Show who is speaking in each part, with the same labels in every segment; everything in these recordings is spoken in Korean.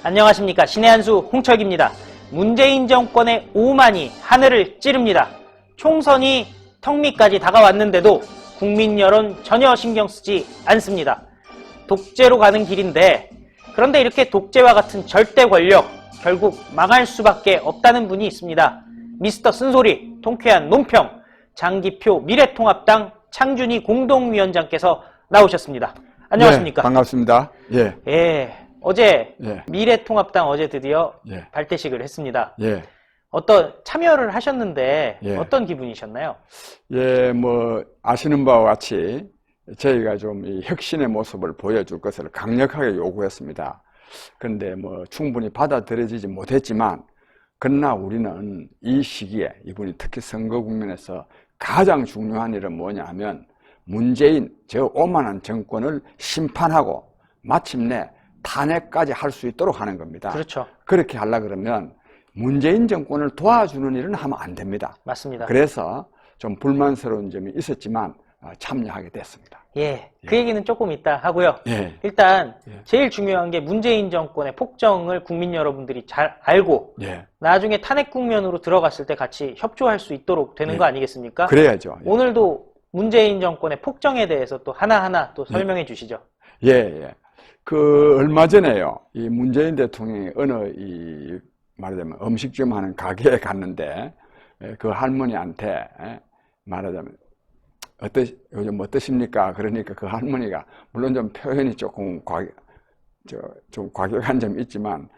Speaker 1: 안녕하십니까. 신의 한수 홍철기입니다. 문재인 정권의 오만이 하늘을 찌릅니다. 총선이 턱 밑까지 다가왔는데도 국민 여론 전혀 신경 쓰지 않습니다. 독재로 가는 길인데, 그런데 이렇게 독재와 같은 절대 권력, 결국 망할 수밖에 없다는 분이 있습니다. 미스터 쓴소리, 통쾌한 논평, 장기표 미래통합당 창준희 공동위원장께서 나오셨습니다. 안녕하십니까?
Speaker 2: 네, 반갑습니다.
Speaker 1: 어제
Speaker 2: 예.
Speaker 1: 미래통합당 어제 드디어
Speaker 2: 예.
Speaker 1: 발대식을 했습니다.
Speaker 2: 예.
Speaker 1: 어떤 참여를 하셨는데
Speaker 2: 예.
Speaker 1: 어떤 기분이셨나요?
Speaker 2: 예, 뭐 아시는 바와 같이 저희가 좀 이 혁신의 모습을 보여줄 것을 강력하게 요구했습니다. 그런데 뭐 충분히 받아들여지지 못했지만, 그러나 우리는 이 시기에 이분이 특히 선거 국면에서 가장 중요한 일은 뭐냐 하면 문재인 저 오만한 정권을 심판하고 마침내 탄핵까지 할 수 있도록 하는 겁니다.
Speaker 1: 그렇죠.
Speaker 2: 그렇게 하려고 그러면 문재인 정권을 도와주는 일은 하면 안 됩니다.
Speaker 1: 맞습니다.
Speaker 2: 그래서 좀 불만스러운 점이 있었지만 참여하게 됐습니다.
Speaker 1: 그 얘기는 조금 이따 하고요. 일단 제일 중요한 게 문재인 정권의 폭정을 국민 여러분들이 잘 알고 나중에 탄핵 국면으로 들어갔을 때 같이 협조할 수 있도록 되는 거 아니겠습니까?
Speaker 2: 그래야죠.
Speaker 1: 오늘도 문재인 정권의 폭정에 대해서 또 하나하나 또 설명해 주시죠.
Speaker 2: 그 얼마 전에요, 이 문재인 대통령이 어느 말하자면 음식점 하는 가게에 갔는데 그 할머니한테 말하자면 요즘 어떠십니까? 그러니까 그 할머니가 물론 좀 표현이 조금 좀 과격한 점이 있지만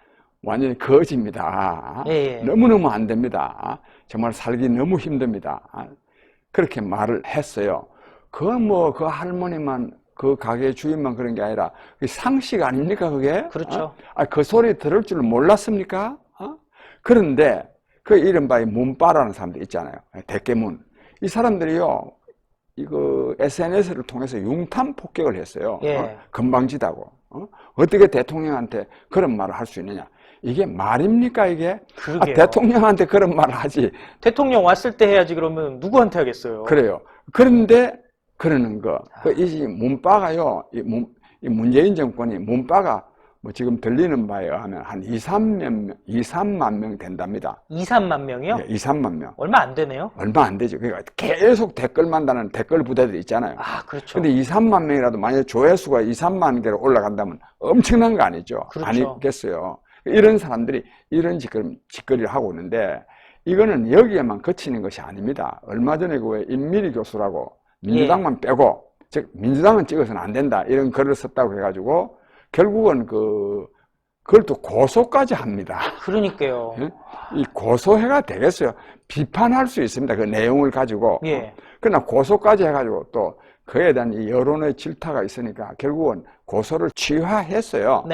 Speaker 2: 완전히 거짓입니다. 너무너무 안 됩니다. 정말 살기 너무 힘듭니다. 그렇게 말을 했어요. 그 할머니만, 그 가게 주인만 그런 게 아니라 상식 아닙니까, 그게?
Speaker 1: 그렇죠.
Speaker 2: 그 소리 들을 줄 몰랐습니까? 그런데 그 이른바 문빠라는 사람들 있잖아요. 대깨문. 이 사람들이요, 이거 SNS를 통해서 융탄 폭격을 했어요. 건방지다고. 어떻게 대통령한테 그런 말을 할 수 있느냐? 이게 말입니까, 이게? 대통령한테 그런 말을 하지.
Speaker 1: 대통령 왔을 때 해야지, 그러면 누구한테 하겠어요?
Speaker 2: 그래요. 그런데 그러는 거. 이 문바가요, 이 문재인 정권이 문바가 뭐 지금 들리는 바에 의하면 한 2, 3만 명 된답니다.
Speaker 1: 2, 3만 명이요?
Speaker 2: 2, 3만 명.
Speaker 1: 얼마 안 되네요?
Speaker 2: 얼마 안 되죠. 그러니까 계속 댓글만 다는 댓글 부대들이 있잖아요.
Speaker 1: 그렇죠.
Speaker 2: 근데 2, 3만 명이라도 만약에 조회수가 2, 3만 개로 올라간다면 엄청난 거 아니죠?
Speaker 1: 그렇죠.
Speaker 2: 아니겠어요? 이런 사람들이 이런 짓거리를 하고 있는데, 이거는 여기에만 그치는 것이 아닙니다. 얼마 전에 그 임미리 교수라고 민주당만 빼고, 즉 민주당은 찍어서는 안 된다, 이런 글을 썼다고 해가지고 결국은 그걸 또 고소까지 합니다.
Speaker 1: 그러니까요.
Speaker 2: 이 고소해가 되겠어요. 비판할 수 있습니다, 그 내용을 가지고. 그러나 고소까지 해가지고 또 그에 대한 이 여론의 질타가 있으니까 결국은 고소를 취하했어요.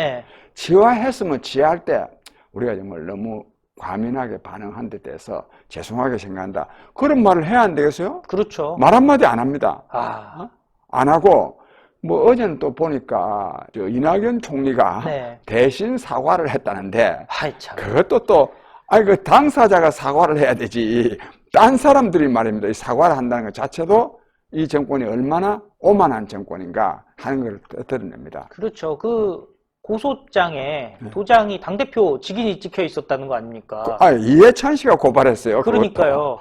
Speaker 2: 취하했으면 취할 때 우리가 정말 너무 과민하게 반응한 데 대해서 죄송하게 생각한다, 그런 말을 해야 안 되겠어요?
Speaker 1: 그렇죠.
Speaker 2: 말 한마디 안 합니다. 안 하고, 뭐 어제는 또 보니까 이낙연 총리가 대신 사과를 했다는데, 그것도 또 그 당사자가 사과를 해야 되지, 딴 사람들이 말입니다, 이 사과를 한다는 것 자체도 이 정권이 얼마나 오만한 정권인가 하는 걸 드러냅니다.
Speaker 1: 그렇죠. 그 고소장에 도장이 당대표 직인이 찍혀 있었다는 거 아닙니까?
Speaker 2: 이해찬 씨가 고발했어요.
Speaker 1: 그러니까요.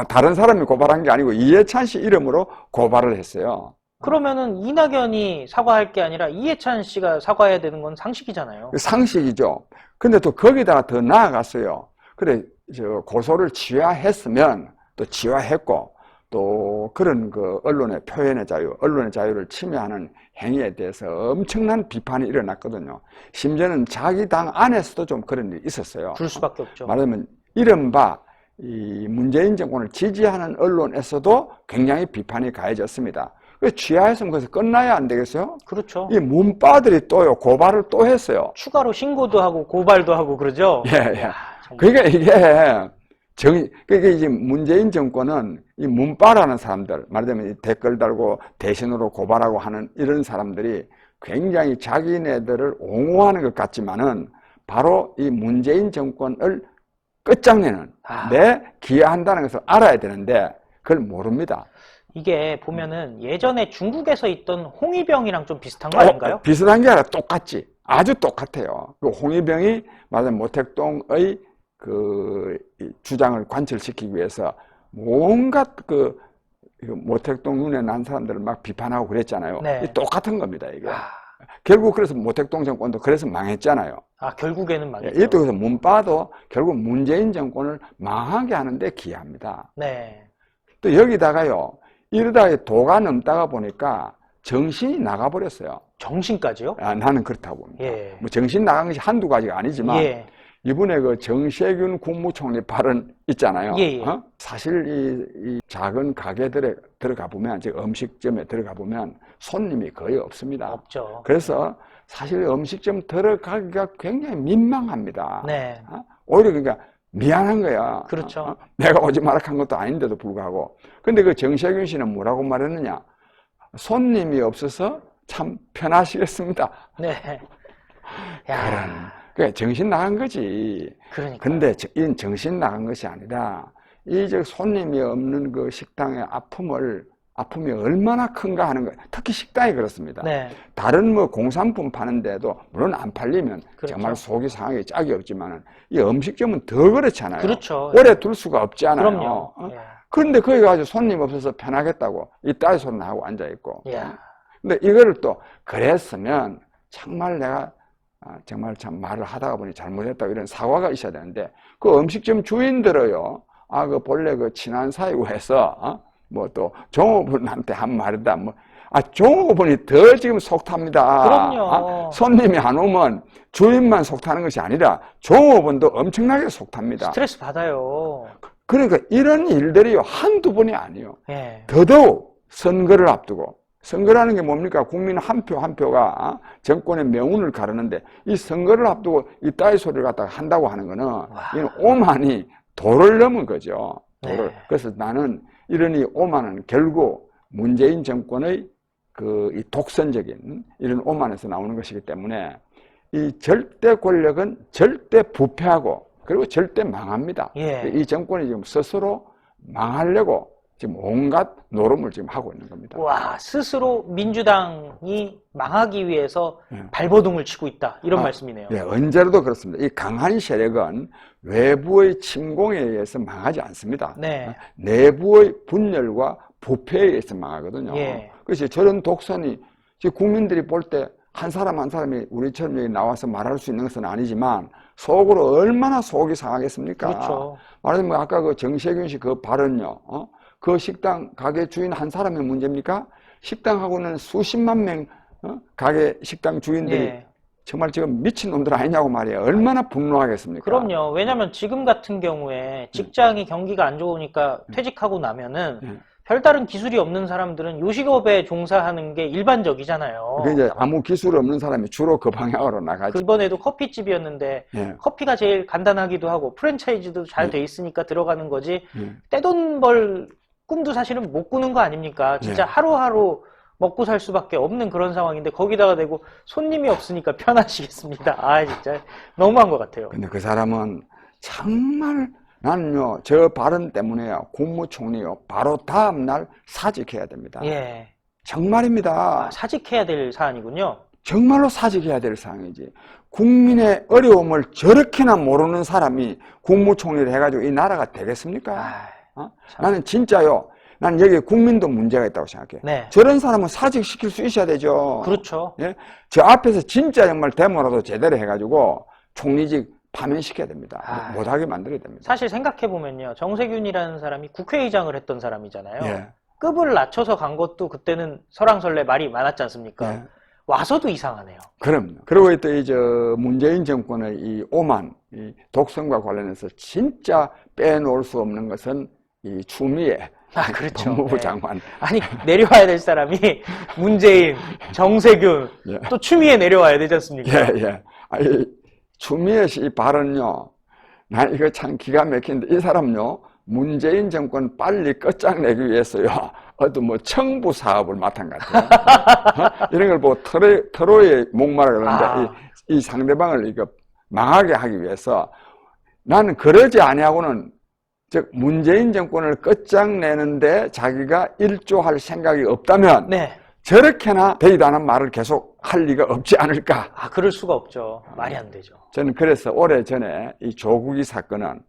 Speaker 2: 다른 사람이 고발한 게 아니고 이해찬 씨 이름으로 고발을 했어요.
Speaker 1: 그러면은 이낙연이 사과할 게 아니라 이해찬 씨가 사과해야 되는 건 상식이잖아요.
Speaker 2: 상식이죠. 근데 또 거기다가 더 나아갔어요. 그래, 고소를 취하했으면 또 취하했고, 또 그런 그 언론의 표현의 자유, 언론의 자유를 침해하는 행위에 대해서 엄청난 비판이 일어났거든요. 심지어는 자기 당 안에서도 좀 그런 일이 있었어요.
Speaker 1: 그럴 수밖에 없죠.
Speaker 2: 말하자면 이른바 이 문재인 정권을 지지하는 언론에서도 굉장히 비판이 가해졌습니다. 취하했으면 거기서 끝나야 안 되겠어요?
Speaker 1: 그렇죠.
Speaker 2: 이 문바들이 또요, 고발을 또 했어요.
Speaker 1: 추가로 신고도 하고 고발도 하고 그러죠?
Speaker 2: 그러니까 이게 이제 문재인 정권은 이 문바라는 사람들, 말하자면 댓글 달고 대신으로 고발하고 하는 이런 사람들이 굉장히 자기네들을 옹호하는 것 같지만은 바로 이 문재인 정권을 끝장내는 내 기여한다는 것을 알아야 되는데 그걸 모릅니다.
Speaker 1: 이게 보면은 예전에 중국에서 있던 홍위병이랑 좀 비슷한 거 아닌가요?
Speaker 2: 비슷한 게 아니라 똑같지. 아주 똑같아요. 그 홍위병이 맞아 모택동의 그 주장을 관철시키기 위해서 온갖 그 모택동 눈에 난 사람들을 막 비판하고 그랬잖아요.
Speaker 1: 네.
Speaker 2: 이 똑같은 겁니다, 이게. 결국 그래서 모택동 정권도 그래서 망했잖아요.
Speaker 1: 결국에는 망했죠.
Speaker 2: 이것도 그래서 문바도 결국 문재인 정권을 망하게 하는데 기여합니다.
Speaker 1: 네.
Speaker 2: 또 여기다가요, 이러다가 도가 넘다가 보니까 정신이 나가버렸어요.
Speaker 1: 정신까지요?
Speaker 2: 나는 그렇다고 봅니다.
Speaker 1: 예.
Speaker 2: 뭐 정신 나간 것이 한두 가지가 아니지만,
Speaker 1: 예.
Speaker 2: 이번에 그 정세균 국무총리 발언 있잖아요.
Speaker 1: 예.
Speaker 2: 사실 이 작은 가게들에 들어가 보면, 즉 음식점에 들어가 보면 손님이 거의 없습니다.
Speaker 1: 없죠.
Speaker 2: 그래서 사실 음식점 들어가기가 굉장히 민망합니다.
Speaker 1: 네.
Speaker 2: 오히려 그러니까 미안한 거야.
Speaker 1: 그렇죠.
Speaker 2: 내가 오지 말라 한 것도 아닌데도 불구하고. 근데 그 정세균 씨는 뭐라고 말했느냐? 손님이 없어서 참 편하시겠습니다.
Speaker 1: 네.
Speaker 2: 그러니까 정신 나간 거지.
Speaker 1: 그러니까.
Speaker 2: 근데 이 정신 나간 것이 아니라 이 손님이 없는 그 식당의 아픔이 얼마나 큰가 하는 거예요. 특히 식당이 그렇습니다.
Speaker 1: 네.
Speaker 2: 다른 뭐 공산품 파는데도 물론 안 팔리면
Speaker 1: 그렇죠.
Speaker 2: 정말 속이 상하기 짝이 없지만은 이 음식점은 더 그렇잖아요.
Speaker 1: 그렇죠.
Speaker 2: 오래 둘 수가 없잖아요.
Speaker 1: 그럼요.
Speaker 2: 그런데 거기 가서 손님 없어서 편하겠다고 이따위 소리 나하고 앉아 있고.
Speaker 1: 야.
Speaker 2: 근데 이거를 또 그랬으면 정말 내가 정말 참 말을 하다가 보니 잘못했다고 이런 사과가 있어야 되는데 그 음식점 주인들어요. 그 본래 그 친한 사이고 해서 뭐 또 종업원한테 한 말이다. 뭐 종업원이 더 지금 속탑니다.
Speaker 1: 그럼요.
Speaker 2: 손님이 안 오면 주인만 속타는 것이 아니라 종업원도 엄청나게 속탑니다.
Speaker 1: 스트레스 받아요.
Speaker 2: 그러니까 이런 일들이요 한두 번이 아니에요.
Speaker 1: 예.
Speaker 2: 더더욱 선거를 앞두고 선거라는 게 뭡니까? 국민 한 표 한 표가 정권의 명운을 가르는데 이 선거를 앞두고 이따위 소리를 갖다가 한다고 하는 거는 이는 오만이 도를 넘은 거죠. 도를.
Speaker 1: 네.
Speaker 2: 그래서 나는 이런 이 오만은 결국 문재인 정권의 이 독선적인 이런 오만에서 나오는 것이기 때문에 이 절대 권력은 절대 부패하고 그리고 절대 망합니다.
Speaker 1: 예.
Speaker 2: 이 정권이 지금 스스로 망하려고 지금 온갖 노름을 지금 하고 있는 겁니다.
Speaker 1: 스스로 민주당이 망하기 위해서 발버둥을 치고 있다. 이런 말씀이네요.
Speaker 2: 네, 언제라도 그렇습니다. 이 강한 세력은 외부의 침공에 의해서 망하지 않습니다.
Speaker 1: 네.
Speaker 2: 내부의 분열과 부패에 의해서 망하거든요.
Speaker 1: 예.
Speaker 2: 그래서 저런 독선이 지금 국민들이 볼 때 한 사람 한 사람이 우리처럼 여기 나와서 말할 수 있는 것은 아니지만 속으로 얼마나 속이 상하겠습니까?
Speaker 1: 그렇죠.
Speaker 2: 말하자면 아까 그 정세균 씨 그 발언요. 그 식당 가게 주인 한 사람의 문제입니까? 식당하고는 수십만 명 가게 식당 주인들이
Speaker 1: 예.
Speaker 2: 정말 지금 미친놈들 아니냐고 말이에요. 얼마나 분노하겠습니까?
Speaker 1: 그럼요. 왜냐하면 지금 같은 경우에 직장이 경기가 안 좋으니까 퇴직하고 나면은 별다른 기술이 없는 사람들은 요식업에 종사하는 게 일반적이잖아요.
Speaker 2: 그게 이제 아무 기술 없는 사람이 주로 그 방향으로 나가죠.
Speaker 1: 그번에도 커피집이었는데 커피가 제일 간단하기도 하고 프랜차이즈도 잘 돼 있으니까 들어가는 거지 떼돈 벌 꿈도 사실은 못 꾸는 거 아닙니까? 진짜 하루하루 먹고 살 수밖에 없는 그런 상황인데 거기다가 대고 손님이 없으니까 편하시겠습니다. 진짜 너무한 것 같아요.
Speaker 2: 근데 그 사람은 정말 나는요 저 발언 때문에요 국무총리요 바로 다음날 사직해야 됩니다.
Speaker 1: 예.
Speaker 2: 정말입니다.
Speaker 1: 사직해야 될 사안이군요.
Speaker 2: 정말로 사직해야 될 사항이지. 국민의 어려움을 저렇게나 모르는 사람이 국무총리를 해가지고 이 나라가 되겠습니까? 나는 진짜요. 난 여기 국민도 문제가 있다고 생각해.
Speaker 1: 네.
Speaker 2: 저런 사람은 사직시킬 수 있어야 되죠.
Speaker 1: 그렇죠.
Speaker 2: 예? 저 앞에서 진짜 정말 데모라도 제대로 해가지고 총리직 파면시켜야 됩니다. 못하게 만들어야 됩니다.
Speaker 1: 사실 생각해보면요. 정세균이라는 사람이 국회의장을 했던 사람이잖아요.
Speaker 2: 예.
Speaker 1: 급을 낮춰서 간 것도 그때는 설왕설래 말이 많았지 않습니까?
Speaker 2: 예.
Speaker 1: 와서도 이상하네요.
Speaker 2: 그럼요. 그리고 또 문재인 정권의 이 오만, 이 독선과 관련해서 진짜 빼놓을 수 없는 것은 이 추미애
Speaker 1: 그렇죠.
Speaker 2: 법무부 장관.
Speaker 1: 아니 내려와야 될 사람이 문재인, 정세균, 또 추미애 내려와야 되지 않습니까?
Speaker 2: 예. 추미애 씨 발언요. 난 이거 참 기가 막히는데 이 사람요. 문재인 정권 빨리 끝장내기 위해서요. 어떤 청부 사업을 맡은 것 같아요. 이런 걸 보고 터로에 목말라 그러는데 이 상대방을 이거 망하게 하기 위해서 나는 그러지 아니하고는 즉 문재인 정권을 끝장내는데 자기가 일조할 생각이 없다면
Speaker 1: 네.
Speaker 2: 저렇게나 되이다는 말을 계속 할 리가 없지 않을까.
Speaker 1: 아, 그럴 수가 없죠. 말이 안 되죠.
Speaker 2: 저는 그래서 오래전에 이 조국이 사건은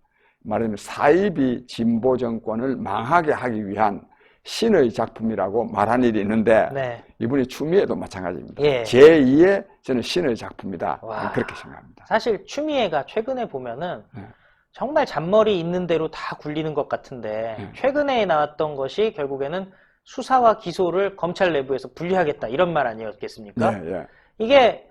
Speaker 2: 말하자면 사이비 진보 정권을 망하게 하기 위한 신의 작품이라고 말한 일이 있는데
Speaker 1: 네.
Speaker 2: 이분이 추미애도 마찬가지입니다.
Speaker 1: 예.
Speaker 2: 제2의 저는 신의 작품이다.
Speaker 1: 와.
Speaker 2: 그렇게 생각합니다.
Speaker 1: 사실 추미애가 최근에 보면은
Speaker 2: 네.
Speaker 1: 정말 잔머리 있는 대로 다 굴리는 것 같은데
Speaker 2: 네.
Speaker 1: 최근에 나왔던 것이 결국에는 수사와 기소를 검찰 내부에서 분리하겠다 이런 말 아니었겠습니까?
Speaker 2: 네, 예.
Speaker 1: 이게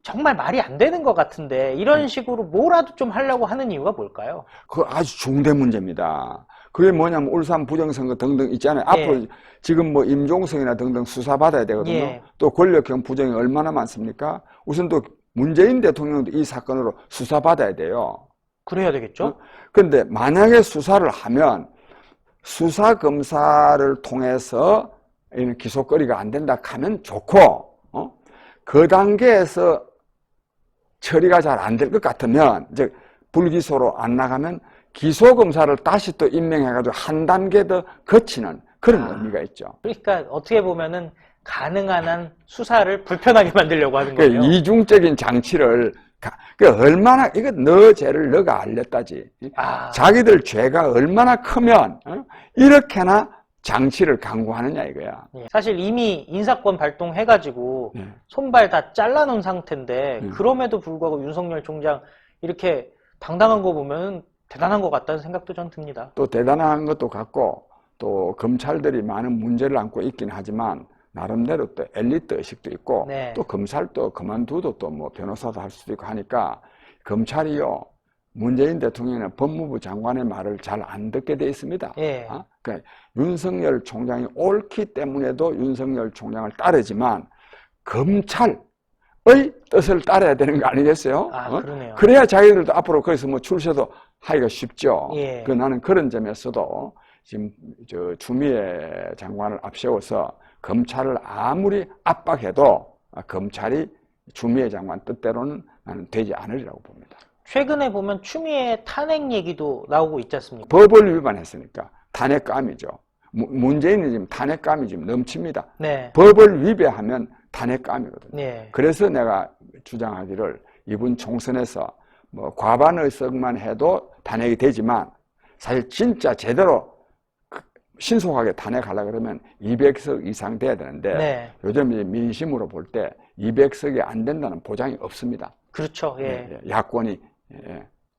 Speaker 1: 정말 말이 안 되는 것 같은데 이런 식으로 뭐라도 좀 하려고 하는 이유가 뭘까요?
Speaker 2: 그 아주 중대 문제입니다. 그게 뭐냐면 울산 부정선거 등등 있잖아요.
Speaker 1: 예.
Speaker 2: 앞으로 지금 뭐 임종석이나 등등 수사받아야 되거든요.
Speaker 1: 예.
Speaker 2: 또 권력형 부정이 얼마나 많습니까? 우선 또 문재인 대통령도 이 사건으로 수사받아야 돼요.
Speaker 1: 그래야 되겠죠?
Speaker 2: 그런데 만약에 수사를 하면 수사 검사를 통해서 이런 기소거리가 안 된다 하면 좋고, 그 단계에서 처리가 잘 안 될 것 같으면, 즉 불기소로 안 나가면 기소 검사를 다시 또 임명해가지고 한 단계 더 거치는 그런 의미가 있죠.
Speaker 1: 그러니까 어떻게 보면은 가능한 한 수사를 불편하게 만들려고 하는
Speaker 2: 그러니까
Speaker 1: 거예요.
Speaker 2: 이중적인 장치를 그러니까 얼마나 이거 너 죄를 너가 알렸다지.
Speaker 1: 아.
Speaker 2: 자기들 죄가 얼마나 크면 이렇게나 장치를 강구하느냐 이거야.
Speaker 1: 예. 사실 이미 인사권 발동해가지고
Speaker 2: 네.
Speaker 1: 손발 다 잘라놓은 상태인데
Speaker 2: 네.
Speaker 1: 그럼에도 불구하고 윤석열 총장 이렇게 당당한 거 보면 대단한 것 같다는 생각도 전 듭니다.
Speaker 2: 또 대단한 것도 같고 또 검찰들이 많은 문제를 안고 있긴 하지만 나름대로 또 엘리트 의식도 있고
Speaker 1: 네.
Speaker 2: 또 검찰도 그만두도 또 뭐 변호사도 할 수도 있고 하니까 검찰이요 문재인 대통령이나 법무부 장관의 말을 잘 안 듣게 돼 있습니다.
Speaker 1: 예.
Speaker 2: 그러니까 윤석열 총장이 옳기 때문에도 윤석열 총장을 따르지만 검찰의 뜻을 따라야 되는 거 아니겠어요?
Speaker 1: 아, 그러네요.
Speaker 2: 그래야 자기들도 앞으로 거기서 뭐 출세도 하기가 쉽죠.
Speaker 1: 예.
Speaker 2: 나는 그런 점에서도 지금 저 추미애 장관을 앞세워서 검찰을 아무리 압박해도 검찰이 추미애 장관 뜻대로는 나는 되지 않으리라고 봅니다.
Speaker 1: 최근에 보면 추미애 탄핵 얘기도 나오고 있지 않습니까?
Speaker 2: 법을 위반했으니까 탄핵감이죠. 문재인은 지금 탄핵감이 지금 넘칩니다.
Speaker 1: 네.
Speaker 2: 법을 위배하면 탄핵감이거든요.
Speaker 1: 네.
Speaker 2: 그래서 내가 주장하기를 이번 총선에서 뭐 과반 의석만 해도 탄핵이 되지만 사실 진짜 제대로 신속하게 탄핵하려고 그러면 200석 이상 돼야 되는데
Speaker 1: 네.
Speaker 2: 요즘 민심으로 볼 때 200석이 안 된다는 보장이 없습니다.
Speaker 1: 그렇죠. 예.
Speaker 2: 야권이.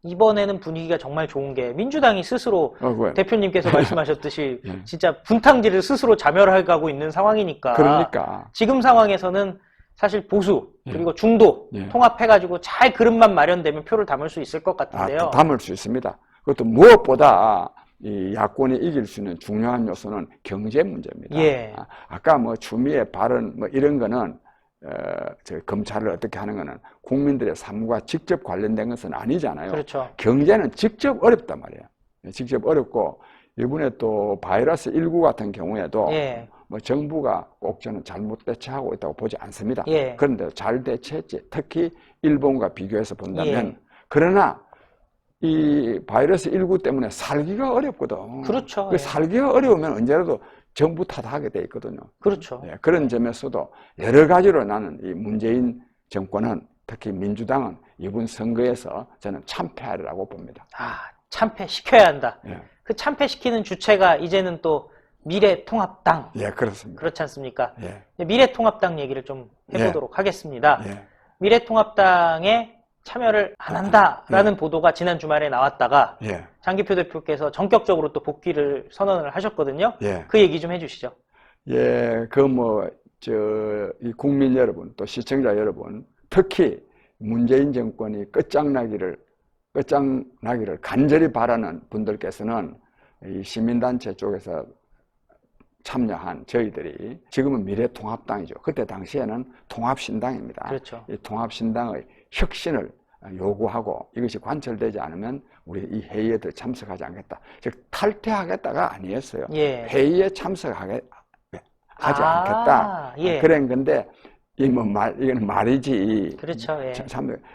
Speaker 1: 이번에는 분위기가 정말 좋은 게 민주당이 스스로
Speaker 2: 그거예요.
Speaker 1: 대표님께서 말씀하셨듯이
Speaker 2: 예.
Speaker 1: 진짜 분탕질을 스스로 자멸해가고 있는 상황이니까
Speaker 2: 그러니까
Speaker 1: 지금 상황에서는 사실 보수
Speaker 2: 예.
Speaker 1: 그리고 중도
Speaker 2: 예.
Speaker 1: 통합해가지고 잘 그릇만 마련되면 표를 담을 수 있을 것 같은데요.
Speaker 2: 담을 수 있습니다. 그것도 무엇보다 이 야권이 이길 수 있는 중요한 요소는 경제 문제입니다.
Speaker 1: 예.
Speaker 2: 아까 뭐 추미애 발언 뭐 이런 거는 저 검찰을 어떻게 하는 거는 국민들의 삶과 직접 관련된 것은 아니잖아요.
Speaker 1: 그렇죠.
Speaker 2: 경제는 직접 어렵단 말이에요. 직접 어렵고 이번에 또 바이러스 19 같은 경우에도
Speaker 1: 예.
Speaker 2: 뭐 정부가 꼭 저는 잘못 대처하고 있다고 보지 않습니다.
Speaker 1: 예.
Speaker 2: 그런데 잘 대처했지. 특히 일본과 비교해서 본다면
Speaker 1: 예.
Speaker 2: 그러나 이 바이러스 19 때문에 살기가 어렵거든.
Speaker 1: 그렇죠.
Speaker 2: 그
Speaker 1: 예.
Speaker 2: 살기가 어려우면 언제라도 정부 탓하게 돼 있거든요.
Speaker 1: 그렇죠.
Speaker 2: 예, 그런 점에서도 여러 가지로 나는 이 문재인 정권은 특히 민주당은 이번 선거에서 저는 참패하리라고 봅니다.
Speaker 1: 아, 참패시켜야 한다.
Speaker 2: 예,
Speaker 1: 그 참패시키는 주체가 이제는 또 미래통합당.
Speaker 2: 예 그렇습니다.
Speaker 1: 그렇지 않습니까?
Speaker 2: 예,
Speaker 1: 미래통합당 얘기를 좀 해보도록 하겠습니다.
Speaker 2: 예,
Speaker 1: 미래통합당에 참여를 안 한다라는 보도가 지난 주말에 나왔다가
Speaker 2: 예,
Speaker 1: 장기표 대표께서 전격적으로 또 복귀를 선언을 하셨거든요.
Speaker 2: 예.
Speaker 1: 그 얘기 좀 해주시죠.
Speaker 2: 예, 이 국민 여러분, 또 시청자 여러분, 특히 문재인 정권이 끝장나기를 간절히 바라는 분들께서는 이 시민단체 쪽에서 참여한 저희들이 지금은 미래통합당이죠. 그때 당시에는 통합신당입니다.
Speaker 1: 그렇죠.
Speaker 2: 이 통합신당의 혁신을 요구하고 이것이 관철되지 않으면 우리 이 회의에도 참석하지 않겠다. 즉 탈퇴하겠다가 아니었어요.
Speaker 1: 예.
Speaker 2: 회의에 참석하지 않겠다.
Speaker 1: 예.
Speaker 2: 그런 건데 이건 말이지.
Speaker 1: 그렇죠. 예.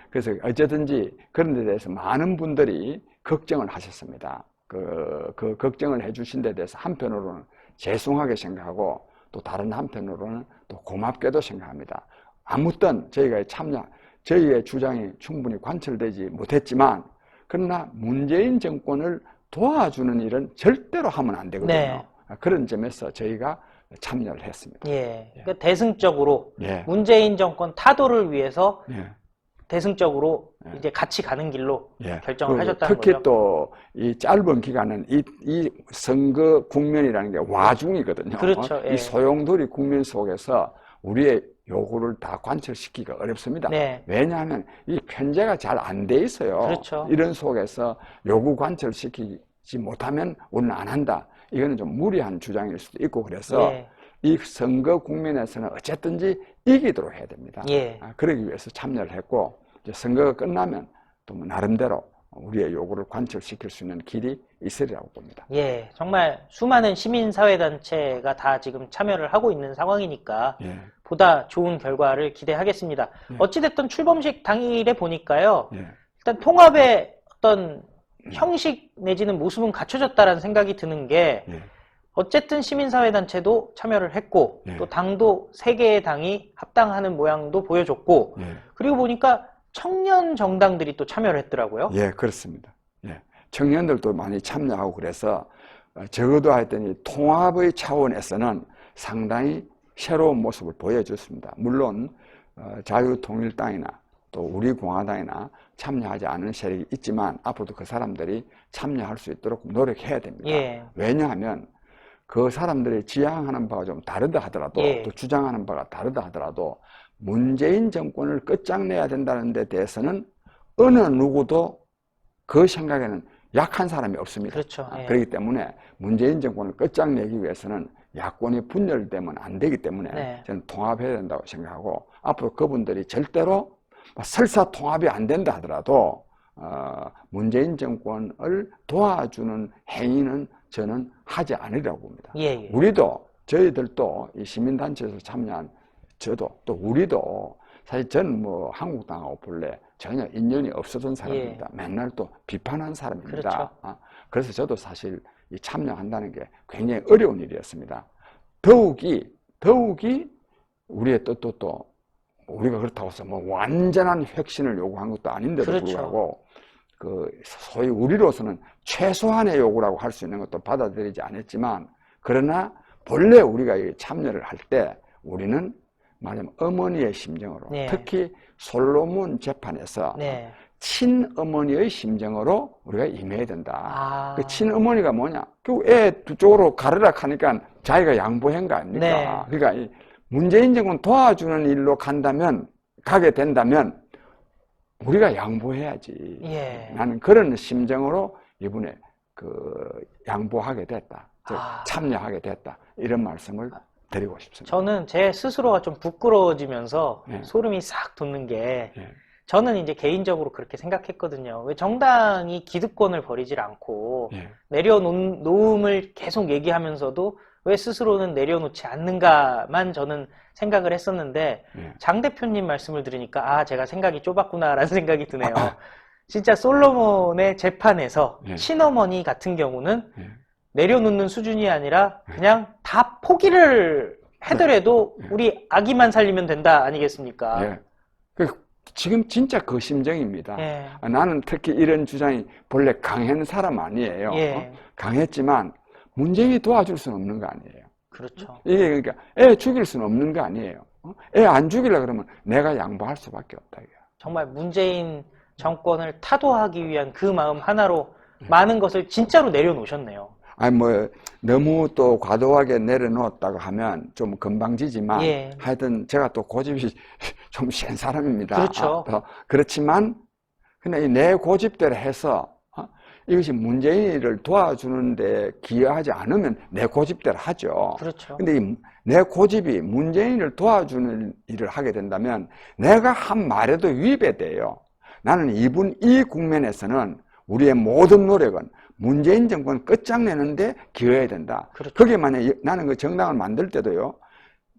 Speaker 2: 그래서 어쨌든지 그런 데 대해서 많은 분들이 걱정을 하셨습니다. 그 걱정을 해주신 데 대해서 한편으로는 죄송하게 생각하고 또 다른 한편으로는 또 고맙게도 생각합니다. 아무튼 저희의 주장이 충분히 관철되지 못했지만 그러나 문재인 정권을 도와주는 일은 절대로 하면 안 되거든요.
Speaker 1: 네.
Speaker 2: 그런 점에서 저희가 참여를 했습니다.
Speaker 1: 예. 그러니까 대승적으로
Speaker 2: 예.
Speaker 1: 문재인 정권 타도를 위해서
Speaker 2: 예.
Speaker 1: 대승적으로
Speaker 2: 예.
Speaker 1: 이제 같이 가는 길로
Speaker 2: 예.
Speaker 1: 결정을
Speaker 2: 그리고
Speaker 1: 하셨다는
Speaker 2: 특히
Speaker 1: 거죠.
Speaker 2: 또 이 짧은 기간은 이 선거 국면이라는 게 와중이거든요.
Speaker 1: 그렇죠. 예.
Speaker 2: 이 소용돌이 국면 속에서 우리의 요구를 다 관철시키기가 어렵습니다.
Speaker 1: 네.
Speaker 2: 왜냐하면 이 편제가 잘 안 돼 있어요.
Speaker 1: 그렇죠.
Speaker 2: 이런 속에서 요구 관철시키지 못하면 우리는 안 한다. 이거는 좀 무리한 주장일 수도 있고 그래서
Speaker 1: 예.
Speaker 2: 이 선거 국면에서는 어쨌든지 이기도록 해야 됩니다.
Speaker 1: 예.
Speaker 2: 그러기 위해서 참여를 했고 이제 선거가 끝나면 또 나름대로 우리의 요구를 관철시킬 수 있는 길이 있으리라고 봅니다.
Speaker 1: 예. 정말 수많은 시민사회단체가 다 지금 참여를 하고 있는 상황이니까
Speaker 2: 예.
Speaker 1: 보다 좋은 결과를 기대하겠습니다.
Speaker 2: 예.
Speaker 1: 어찌됐든 출범식 당일에 보니까요.
Speaker 2: 예.
Speaker 1: 일단 통합의 어떤 형식 내지는 모습은 갖춰졌다라는 생각이 드는 게
Speaker 2: 예.
Speaker 1: 어쨌든 시민사회단체도 참여를 했고
Speaker 2: 예.
Speaker 1: 또 당도 3개의 당이 합당하는 모양도 보여줬고
Speaker 2: 예.
Speaker 1: 그리고 보니까 청년 정당들이 또 참여를 했더라고요.
Speaker 2: 예, 그렇습니다. 예. 청년들도 많이 참여하고 그래서 적어도 하여튼 이 통합의 차원에서는 상당히 새로운 모습을 보여줬습니다. 물론 자유통일당이나 또 우리공화당이나 참여하지 않은 세력이 있지만 앞으로도 그 사람들이 참여할 수 있도록 노력해야 됩니다.
Speaker 1: 예.
Speaker 2: 왜냐하면 그 사람들이 지향하는 바가 좀 다르다 하더라도
Speaker 1: 예.
Speaker 2: 또 주장하는 바가 다르다 하더라도 문재인 정권을 끝장내야 된다는 데 대해서는 어느 누구도 그 생각에는 약한 사람이 없습니다.
Speaker 1: 그렇죠. 예.
Speaker 2: 그렇기 때문에 문재인 정권을 끝장내기 위해서는 야권이 분열되면 안 되기 때문에
Speaker 1: 네.
Speaker 2: 저는 통합해야 된다고 생각하고 앞으로 그분들이 절대로 설사 통합이 안 된다 하더라도 문재인 정권을 도와주는 행위는 저는 하지 않으리라고 봅니다.
Speaker 1: 예.
Speaker 2: 저희들도 이 시민단체에서 참여한 저도 또 우리도 사실 저는 뭐 한국당하고 본래 전혀 인연이 없었던 사람입니다. 맨날 또 비판한 사람입니다.
Speaker 1: 그렇죠.
Speaker 2: 그래서 저도 사실 이 참여한다는 게 굉장히 어려운 일이었습니다. 더욱이 우리의 뜻도 또 우리가 그렇다고 해서 뭐 완전한 혁신을 요구한 것도 아닌데도
Speaker 1: 그렇죠.
Speaker 2: 불구하고 그 소위 우리로서는 최소한의 요구라고 할 수 있는 것도 받아들이지 않았지만 그러나 본래 우리가 참여를 할 때 우리는 말하자면 어머니의 심정으로
Speaker 1: 네.
Speaker 2: 특히 솔로몬 재판에서
Speaker 1: 네.
Speaker 2: 친어머니의 심정으로 우리가 임해야 된다. 그
Speaker 1: 아.
Speaker 2: 친어머니가 뭐냐? 그 애 두 쪽으로 가르라 하니까 자기가 양보한 거 아닙니까?
Speaker 1: 네.
Speaker 2: 그러니까 이 문재인 정권 도와주는 일로 가게 된다면 우리가 양보해야지.
Speaker 1: 예.
Speaker 2: 나는 그런 심정으로 이번에 양보하게 됐다. 즉 참여하게 됐다. 이런 말씀을 드리고 싶습니다.
Speaker 1: 저는 제 스스로가 좀 부끄러워지면서
Speaker 2: 예.
Speaker 1: 소름이 싹 돋는 게
Speaker 2: 예.
Speaker 1: 저는 이제 개인적으로 그렇게 생각했거든요. 왜 정당이 기득권을 버리질 않고
Speaker 2: 예.
Speaker 1: 내려놓음을 계속 얘기하면서도 왜 스스로는 내려놓지 않는가만 저는 생각을 했었는데
Speaker 2: 예.
Speaker 1: 장 대표님 말씀을 들으니까 제가 생각이 좁았구나라는 생각이 드네요. 진짜 솔로몬의 재판에서
Speaker 2: 예.
Speaker 1: 친어머니 같은 경우는
Speaker 2: 예.
Speaker 1: 내려놓는 수준이 아니라 그냥 다 포기를 해더라도
Speaker 2: 예.
Speaker 1: 우리 아기만 살리면 된다 아니겠습니까?
Speaker 2: 예. 지금 진짜 그 심정입니다.
Speaker 1: 예.
Speaker 2: 나는 특히 이런 주장이 본래 강한 사람 아니에요.
Speaker 1: 예.
Speaker 2: 강했지만 문재인이 도와줄 수는 없는 거 아니에요.
Speaker 1: 그렇죠.
Speaker 2: 이게 그러니까 애 죽일 수는 없는 거 아니에요. 애 안 죽이려 그러면 내가 양보할 수밖에 없다. 이게.
Speaker 1: 정말 문재인 정권을 타도하기 위한 그 마음 하나로 많은 것을 진짜로 내려놓으셨네요.
Speaker 2: 아니 뭐 너무 또 과도하게 내려놓았다고 하면 좀 건방지지만
Speaker 1: 예.
Speaker 2: 하여튼 제가 또 고집이 좀 센 사람입니다.
Speaker 1: 그렇죠.
Speaker 2: 그렇지만 그냥 내 고집대로 해서 이것이 문재인을 도와주는데 기여하지 않으면 내 고집대로 하죠.
Speaker 1: 그렇죠.
Speaker 2: 근데 내 고집이 문재인을 도와주는 일을 하게 된다면 내가 한 말에도 위배돼요. 나는 이 국면에서는 우리의 모든 노력은 문재인 정권 끝장내는데 기여해야 된다.
Speaker 1: 그렇죠.
Speaker 2: 그게 만약에 나는 그 정당을 만들 때도요.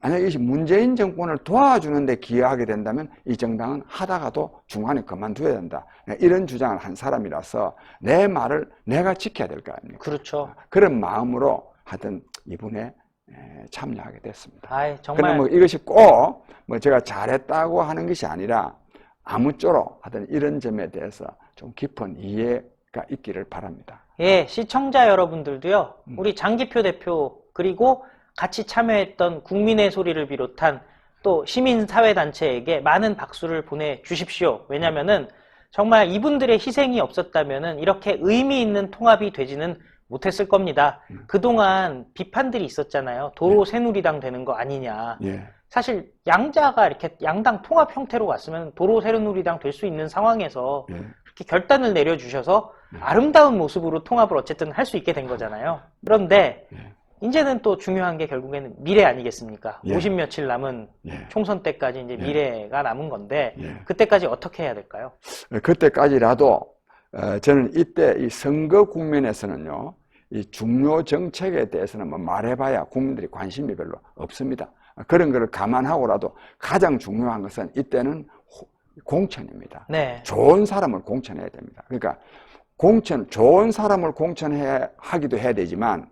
Speaker 2: 만약에 이것이 문재인 정권을 도와주는 데 기여하게 된다면 이 정당은 하다가도 중간에 그만둬야 된다. 이런 주장을 한 사람이라서 내 말을 내가 지켜야 될 거 아닙니까?
Speaker 1: 그렇죠.
Speaker 2: 그런 마음으로 하여튼 이분에 참여하게 됐습니다.
Speaker 1: 아이, 정말.
Speaker 2: 그런데 뭐 이것이 꼭 뭐 제가 잘했다고 하는 것이 아니라 아무쪼록 하여튼 이런 점에 대해서 좀 깊은 이해가 있기를 바랍니다.
Speaker 1: 예, 시청자 여러분들도요, 우리 장기표 대표, 그리고 같이 참여했던 국민의 소리를 비롯한 또 시민사회단체에게 많은 박수를 보내주십시오. 왜냐면은 정말 이분들의 희생이 없었다면은 이렇게 의미 있는 통합이 되지는 못했을 겁니다. 그동안 비판들이 있었잖아요. 도로 새누리당 되는 거 아니냐.
Speaker 2: 예.
Speaker 1: 사실 양자가 이렇게 양당 통합 형태로 갔으면 도로 새누리당 될 수 있는 상황에서
Speaker 2: 예.
Speaker 1: 이렇게 결단을 내려주셔서 아름다운 모습으로 통합을 어쨌든 할 수 있게 된 거잖아요. 그런데 이제는 또 중요한 게 결국에는 미래 아니겠습니까?
Speaker 2: 예.
Speaker 1: 50 며칠 남은
Speaker 2: 예.
Speaker 1: 총선 때까지 이제 미래가 남은 건데
Speaker 2: 예.
Speaker 1: 그때까지 어떻게 해야 될까요?
Speaker 2: 그때까지라도 저는 이때 이 선거 국면에서는요, 이 중요 정책에 대해서는 뭐 말해봐야 국민들이 관심이 별로 없습니다. 그런 거를 감안하고라도 가장 중요한 것은 이때는 공천입니다.
Speaker 1: 네.
Speaker 2: 좋은 사람을 공천해야 됩니다. 그러니까 좋은 사람을 공천하기도 해야 되지만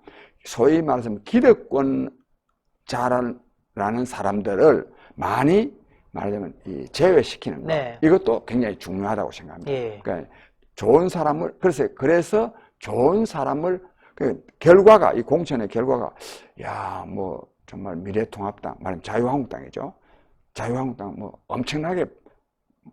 Speaker 2: 소위 말해서 기득권자라는 사람들을 많이 말하자면 제외시키는 것.
Speaker 1: 네.
Speaker 2: 이것도 굉장히 중요하다고 생각합니다.
Speaker 1: 예.
Speaker 2: 그러니까 좋은 사람을, 그래서 좋은 사람을, 결과가, 이 공천의 결과가, 야, 뭐, 정말 미래통합당, 말하면 자유한국당이죠. 자유한국당 뭐 엄청나게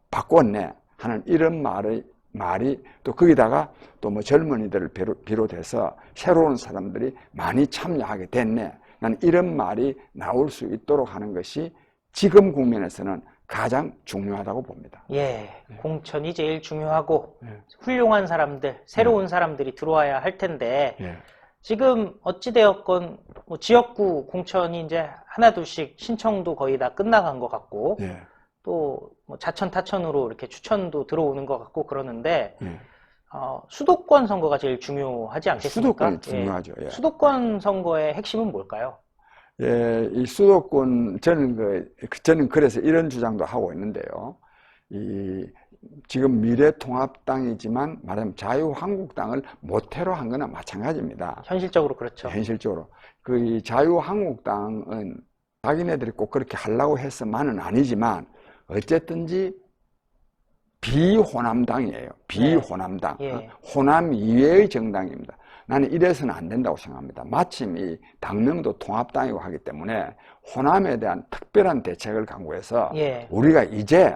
Speaker 2: 바꿨네 하는 이런 말이 또 거기다가 또 뭐 젊은이들을 비롯해서 새로운 사람들이 많이 참여하게 됐네. 난 이런 말이 나올 수 있도록 하는 것이 지금 국면에서는 가장 중요하다고 봅니다.
Speaker 1: 예, 공천이 제일 중요하고
Speaker 2: 예.
Speaker 1: 훌륭한 사람들, 새로운 사람들이 들어와야 할 텐데
Speaker 2: 예.
Speaker 1: 지금 어찌되었건 뭐 지역구 공천이 이제 하나둘씩 신청도 거의 다 끝나간 것 같고
Speaker 2: 예.
Speaker 1: 또 뭐 자천 타천으로 이렇게 추천도 들어오는 것 같고 그러는데
Speaker 2: 예.
Speaker 1: 수도권 선거가 제일 중요하지 않겠습니까?
Speaker 2: 수도권이 중요하죠. 예.
Speaker 1: 수도권 선거의 핵심은 뭘까요?
Speaker 2: 예, 이 수도권, 저는 그래서 이런 주장도 하고 있는데요. 지금 미래통합당이지만 말하자면 자유한국당을 모태로 한 거나 마찬가지입니다.
Speaker 1: 현실적으로 그렇죠.
Speaker 2: 현실적으로. 이 자유한국당은 자기네들이 꼭 그렇게 하려고 해서만은 아니지만 어쨌든지 비호남당이에요. 비호남당.
Speaker 1: 네. 예.
Speaker 2: 호남 이외의 정당입니다. 나는 이래서는 안 된다고 생각합니다. 마침 이 당명도 통합당이고 하기 때문에 호남에 대한 특별한 대책을 강구해서
Speaker 1: 예.
Speaker 2: 우리가 이제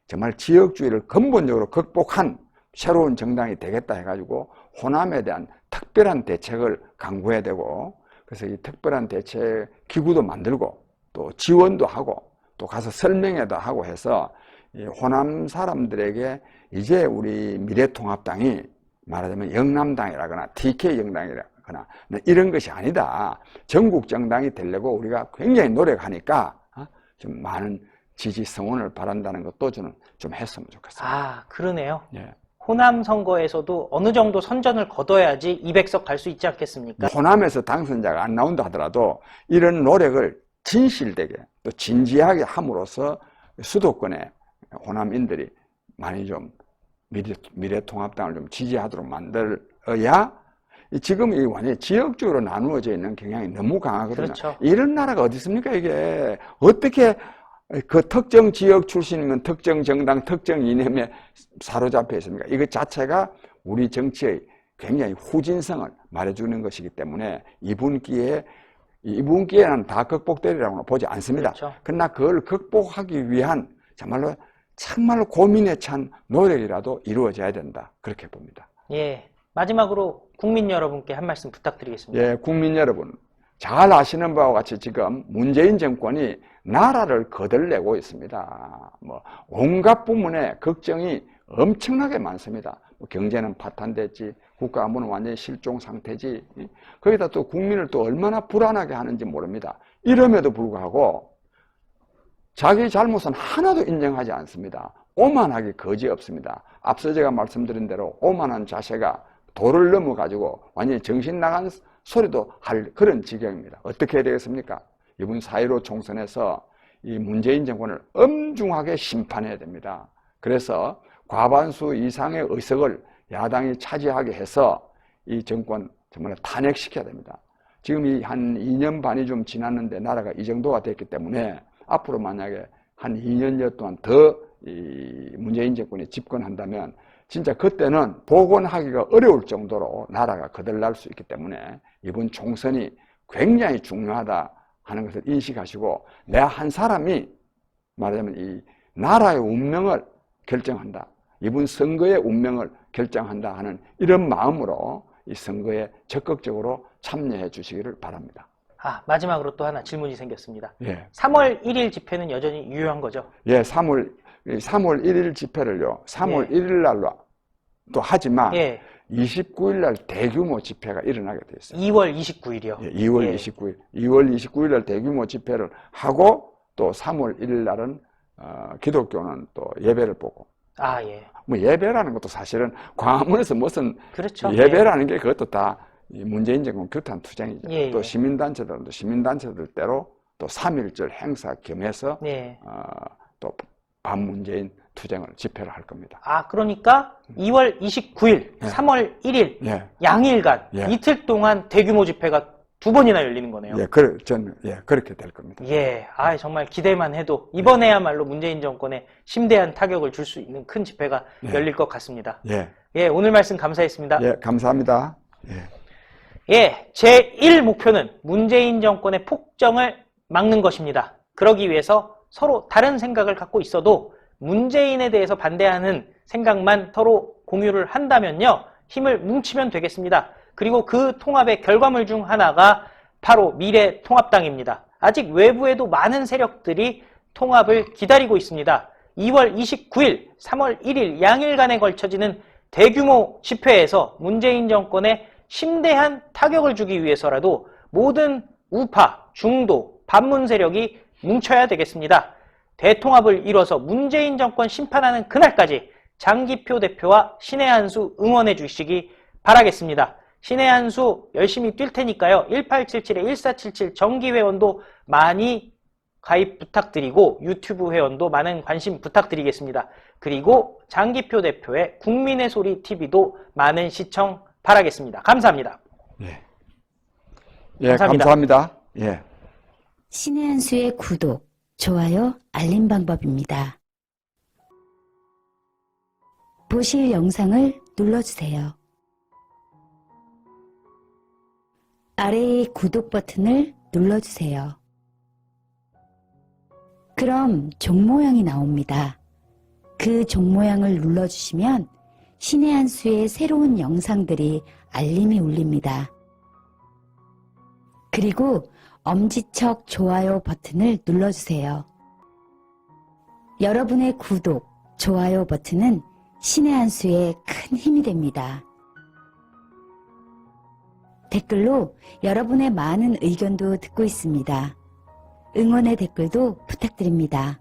Speaker 2: 정말 지역주의를 근본적으로 극복한 새로운 정당이 되겠다 해가지고 호남에 대한 특별한 대책을 강구해야 되고, 그래서 이 특별한 대책 기구도 만들고 또 지원도 하고 또 가서 설명회도 하고 해서 이 호남 사람들에게 이제 우리 미래통합당이 말하자면 영남당이라거나 TK 정당이라거나 이런 것이 아니다. 전국 정당이 되려고 우리가 굉장히 노력하니까 좀 많은 지지 성원을 바란다는 것도 저는 좀 했으면 좋겠습니다.
Speaker 1: 아, 그러네요.
Speaker 2: 예.
Speaker 1: 호남 선거에서도 어느 정도 선전을 거둬야지 200석 갈 수 있지 않겠습니까?
Speaker 2: 호남에서 당선자가 안 나온다 하더라도 이런 노력을 진실되게 또 진지하게 함으로써 수도권의 호남인들이 많이 좀 미래통합당을 좀 지지하도록 만들어야 지금 이 완전히 지역적으로 나누어져 있는 경향이 너무 강하거든요.
Speaker 1: 그렇죠.
Speaker 2: 이런 나라가 어디 있습니까, 이게? 어떻게 그 특정 지역 출신이면 특정 정당, 특정 이념에 사로잡혀 있습니까? 이것 자체가 우리 정치의 굉장히 후진성을 말해주는 것이기 때문에 이번 기회는 다 극복되리라고는 보지 않습니다.
Speaker 1: 그렇죠.
Speaker 2: 그러나 그걸 극복하기 위한 정말로 고민에 찬 노력이라도 이루어져야 된다. 그렇게 봅니다.
Speaker 1: 예. 마지막으로 국민 여러분께 한 말씀 부탁드리겠습니다.
Speaker 2: 예, 국민 여러분. 잘 아시는 바와 같이 지금 문재인 정권이 나라를 거들내고 있습니다. 온갖 부문에 걱정이 엄청나게 많습니다. 경제는 파탄됐지, 국가 안보는 완전히 실종 상태지, 거기다 또 국민을 또 얼마나 불안하게 하는지 모릅니다. 이럼에도 불구하고 자기 잘못은 하나도 인정하지 않습니다. 오만하기 거지없습니다. 앞서 제가 말씀드린 대로 오만한 자세가 도를 넘어가지고 완전히 정신 나간 소리도 할 그런 지경입니다. 어떻게 해야 되겠습니까? 이번 4.15 총선에서 이 문재인 정권을 엄중하게 심판해야 됩니다. 그래서 과반수 이상의 의석을 야당이 차지하게 해서 이 정권 정말 탄핵시켜야 됩니다. 지금 이 한 2년 반이 좀 지났는데 나라가 이 정도가 됐기 때문에 앞으로 만약에 한 2년여 동안 더 이 문재인 정권이 집권한다면 진짜 그때는 복원하기가 어려울 정도로 나라가 거덜날 수 있기 때문에 이번 총선이 굉장히 중요하다 하는 것을 인식하시고 내 한 사람이 말하자면 이 나라의 운명을 결정한다. 이번 선거의 운명을 결정한다 하는 이런 마음으로 이 선거에 적극적으로 참여해 주시기를 바랍니다.
Speaker 1: 마지막으로 또 하나 질문이 생겼습니다.
Speaker 2: 예.
Speaker 1: 3월 1일 집회는 여전히 유효한 거죠?
Speaker 2: 예, 3월 1일 집회를요, 3월
Speaker 1: 예.
Speaker 2: 1일 날로 또 하지만
Speaker 1: 예.
Speaker 2: 29일 날 대규모 집회가 일어나게 되어 있어요.
Speaker 1: 2월 29일이요.
Speaker 2: 예, 2월
Speaker 1: 예.
Speaker 2: 29일. 2월 29일 날 대규모 집회를 하고 또 3월 1일 날은 기독교는 또 예배를 보고.
Speaker 1: 예.
Speaker 2: 뭐 예배라는 것도 사실은 광화문에서 무슨
Speaker 1: 그렇죠.
Speaker 2: 예배라는 게 그것도 다 문재인 정권 규탄 투쟁이죠.
Speaker 1: 예,
Speaker 2: 또
Speaker 1: 예.
Speaker 2: 시민단체들은 또 시민단체들대로 또 3.1절 행사 겸해서
Speaker 1: 예.
Speaker 2: 또 반문재인 투쟁을 집회를 할 겁니다.
Speaker 1: 그러니까 2월 29일,
Speaker 2: 예.
Speaker 1: 3월 1일
Speaker 2: 예.
Speaker 1: 양일간
Speaker 2: 예.
Speaker 1: 이틀 동안 대규모 집회가 2번이나 열리는 거네요.
Speaker 2: 예, 저는 그렇게 될 겁니다.
Speaker 1: 예, 정말 기대만 해도 이번에야말로 문재인 정권에 심대한 타격을 줄 수 있는 큰 집회가
Speaker 2: 예.
Speaker 1: 열릴 것 같습니다.
Speaker 2: 예.
Speaker 1: 예, 오늘 말씀 감사했습니다.
Speaker 2: 예, 감사합니다. 예.
Speaker 1: 예, 제1 목표는 문재인 정권의 폭정을 막는 것입니다. 그러기 위해서 서로 다른 생각을 갖고 있어도 문재인에 대해서 반대하는 생각만 서로 공유를 한다면요, 힘을 뭉치면 되겠습니다. 그리고 그 통합의 결과물 중 하나가 바로 미래통합당입니다. 아직 외부에도 많은 세력들이 통합을 기다리고 있습니다. 2월 29일, 3월 1일 양일간에 걸쳐지는 대규모 집회에서 문재인 정권에 심대한 타격을 주기 위해서라도 모든 우파, 중도, 반문 세력이 뭉쳐야 되겠습니다. 대통합을 이뤄서 문재인 정권 심판하는 그날까지 장기표 대표와 신의 한수 응원해 주시기 바라겠습니다. 신의 한수 열심히 뛸 테니까요. 1877-1477 정기회원도 많이 가입 부탁드리고 유튜브 회원도 많은 관심 부탁드리겠습니다. 그리고 장기표 대표의 국민의 소리 TV도 많은 시청 바라겠습니다. 감사합니다.
Speaker 2: 예. 예, 감사합니다. 예.
Speaker 3: 신의 한수의 구독, 좋아요, 알림 방법입니다. 보실 영상을 눌러주세요. 아래의 구독 버튼을 눌러주세요. 그럼 종 모양이 나옵니다. 그 종 모양을 눌러주시면 신의 한수의 새로운 영상들이 알림이 울립니다. 그리고 엄지척 좋아요 버튼을 눌러주세요. 여러분의 구독, 좋아요 버튼은 신의 한수에 큰 힘이 됩니다. 댓글로 여러분의 많은 의견도 듣고 있습니다. 응원의 댓글도 부탁드립니다.